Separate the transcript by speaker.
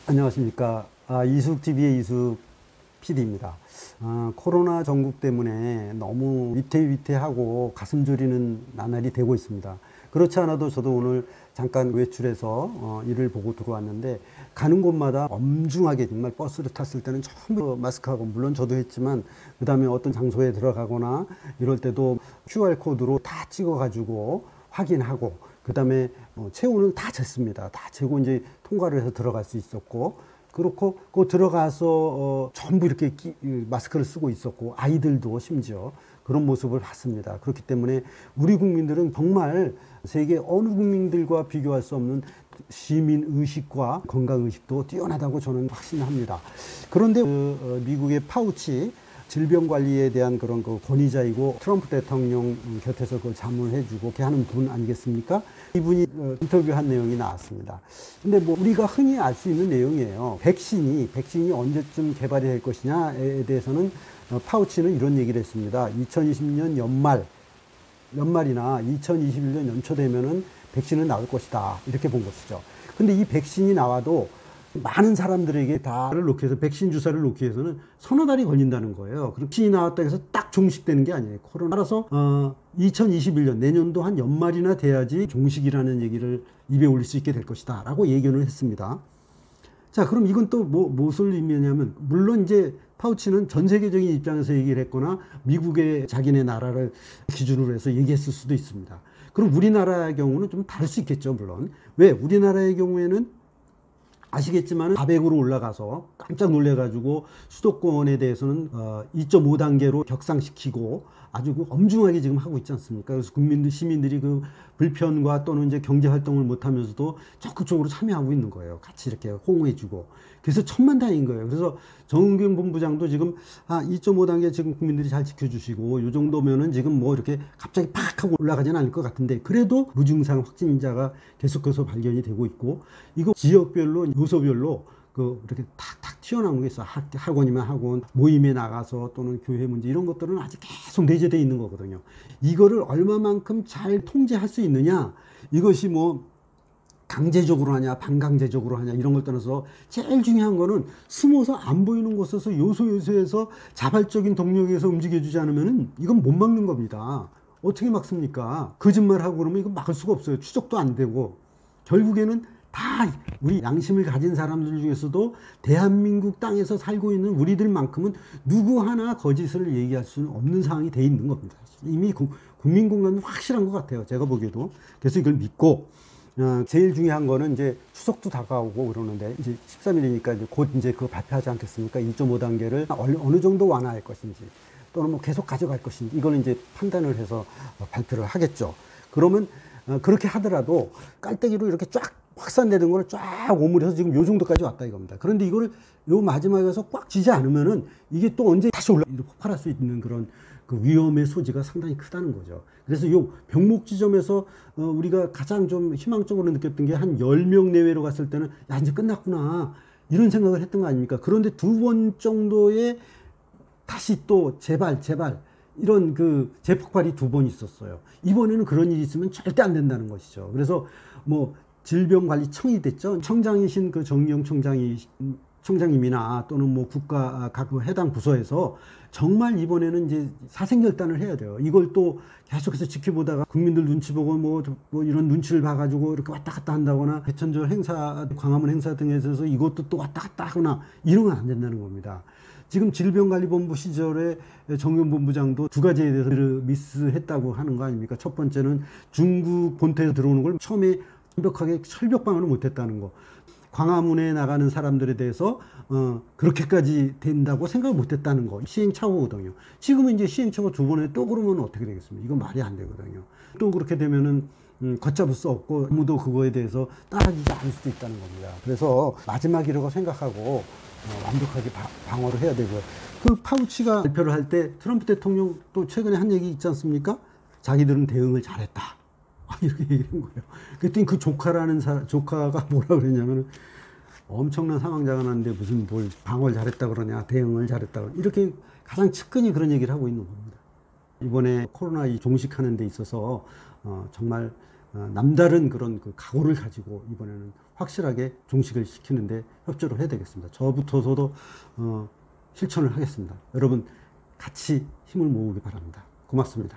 Speaker 1: 안녕하십니까. 이숙TV의 이숙 PD입니다. 코로나 전국 때문에 너무 위태위태하고 가슴 졸이는 나날이 되고 있습니다. 그렇지 않아도 저도 오늘 잠깐 외출해서 일을 보고 들어왔는데, 가는 곳마다 엄중하게 정말 버스를 탔을 때는 전부 마스크하고, 물론 저도 했지만, 그 다음에 어떤 장소에 들어가거나 이럴 때도 QR코드로 다 찍어가지고 확인하고, 그 다음에 체온을 다 쟀습니다. 다 재고 이제 통과를 해서 들어갈 수 있었고, 그렇고 그 들어가서 전부 이렇게 마스크를 쓰고 있었고, 아이들도 심지어 그런 모습을 봤습니다. 그렇기 때문에 우리 국민들은 정말 세계 어느 국민들과 비교할 수 없는 시민 의식과 건강 의식도 뛰어나다고 저는 확신합니다. 그런데 미국의 파우치 질병관리에 대한 그런 그 권위자이고, 트럼프 대통령 곁에서 그걸 자문해주고 이렇게 하는 분 아니겠습니까? 이분이 인터뷰한 내용이 나왔습니다. 근데 뭐 우리가 흔히 알 수 있는 내용이에요. 백신이 언제쯤 개발이 될 것이냐에 대해서는 파우치는 이런 얘기를 했습니다. 2020년 연말이나 2021년 연초 되면은 백신은 나올 것이다, 이렇게 본 것이죠. 근데 이 백신이 나와도 많은 사람들에게 다를 놓기 위해서, 백신 주사를 놓기 위해서는 서너 달이 걸린다는 거예요. 그럼 백신이 나왔다 해서 딱 종식되는 게 아니에요. 따라서 2021년 내년도 한 연말이나 돼야지 종식이라는 얘기를 입에 올릴 수 있게 될 것이다 라고 예견을 했습니다. 자, 그럼 이건 또 무엇을 의미하냐면, 물론 이제 파우치는 전 세계적인 입장에서 얘기를 했거나 미국의 자기네 나라를 기준으로 해서 얘기했을 수도 있습니다. 그럼 우리나라의 경우는 좀 다를 수 있겠죠, 물론. 왜? 우리나라의 경우에는 아시겠지만 400으로 올라가서 깜짝 놀래가지고 수도권에 대해서는 2.5단계로 격상시키고 아주 엄중하게 지금 하고 있지 않습니까? 그래서 시민들이 그 불편과 또는 이제 경제 활동을 못하면서도 적극적으로 참여하고 있는 거예요. 같이 이렇게 호응해주고. 그래서 천만다행인 거예요. 그래서 정은경 본부장도 지금 2.5단계 지금 국민들이 잘 지켜주시고, 이 정도면은 지금 뭐 이렇게 갑자기 팍 하고 올라가지는 않을 것 같은데, 그래도 무증상 확진자가 계속해서 발견이 되고 있고, 이거 지역별로 요소별로 이렇게 탁탁 튀어나온 게 있어. 학원이면 학원, 모임에 나가서 또는 교회 문제, 이런 것들은 아직 계속 내재되어 있는 거거든요. 이거를 얼마만큼 잘 통제할 수 있느냐, 이것이 뭐 강제적으로 하냐 반강제적으로 하냐 이런 걸 떠나서 제일 중요한 거는, 숨어서 안 보이는 곳에서 요소에서 자발적인 동력에서 움직여주지 않으면 이건 못 막는 겁니다. 어떻게 막습니까? 거짓말하고 그러면 이거 막을 수가 없어요. 추적도 안 되고. 결국에는 다 우리 양심을 가진 사람들 중에서도 대한민국 땅에서 살고 있는 우리들만큼은 누구 하나 거짓을 얘기할 수는 없는 상황이 돼 있는 겁니다. 이미 국민 공감은 확실한 것 같아요, 제가 보기에도. 그래서 이걸 믿고, 제일 중요한 거는 이제 추석도 다가오고 그러는데, 이제 13일이니까 이제 곧 이제 그거 발표하지 않겠습니까? 2.5단계를 어느 정도 완화할 것인지, 또는 뭐 계속 가져갈 것인지, 이거는 이제 판단을 해서 발표를 하겠죠. 그러면 그렇게 하더라도 깔때기로 이렇게 쫙 확산되는 거를 쫙 오므려서 지금 요 정도까지 왔다 이겁니다. 그런데 이거를 요 마지막에 가서 꽉 쥐지 않으면은 이게 또 언제 다시 폭발할 수 있는 그런 그 위험의 소지가 상당히 크다는 거죠. 그래서 요 병목 지점에서 우리가 가장 좀 희망적으로 느꼈던 게, 한 10명 내외로 갔을 때는 야, 이제 끝났구나, 이런 생각을 했던 거 아닙니까? 그런데 두 번 정도의 다시 또 제발 이런 그 재폭발이 두 번 있었어요. 이번에는 그런 일이 있으면 절대 안 된다는 것이죠. 그래서 뭐 질병관리청이 됐죠. 청장이신 그 정의용 청장님이나 또는 뭐 국가 각 해당 부서에서 정말 이번에는 이제 사생결단을 해야 돼요. 이걸 또 계속해서 지켜보다가 국민들 눈치 보고 뭐 이런 눈치를 봐가지고 이렇게 왔다 갔다 한다거나, 개천절 행사, 광화문 행사 등에 있어서 이것도 또 왔다 갔다 하거나 이러면 안 된다는 겁니다. 지금 질병관리본부 시절에 정의용 본부장도 두 가지에 대해서 미스했다고 하는 거 아닙니까? 첫 번째는 중국 본토에서 들어오는 걸 처음에 완벽하게 철벽 방어를 못했다는 거. 광화문에 나가는 사람들에 대해서 그렇게까지 된다고 생각을 못했다는 거. 시행착오거든요. 지금은 이제 시행착오 두 번에 또 그러면 어떻게 되겠습니까? 이건 말이 안 되거든요. 또 그렇게 되면은 걷잡을 수 없고, 아무도 그거에 대해서 따라주지 않을 수도 있다는 겁니다. 그래서 마지막이라고 생각하고 완벽하게 방어를 해야 되고요. 그 파우치가 발표를 할 때 트럼프 대통령 또 최근에 한 얘기 있지 않습니까? 자기들은 대응을 잘했다, 이렇게 얘기한 거예요. 그랬더니 그 조카가 뭐라 그랬냐면, 엄청난 사망자가 났는데 무슨 뭘 방어를 잘했다 그러냐, 대응을 잘했다 그러냐, 이렇게 가장 측근히 그런 얘기를 하고 있는 겁니다. 이번에 코로나 종식하는 데 있어서 정말 남다른 그런 그 각오를 가지고 이번에는 확실하게 종식을 시키는데 협조를 해야 되겠습니다. 저부터서도 실천을 하겠습니다. 여러분 같이 힘을 모으기 바랍니다. 고맙습니다.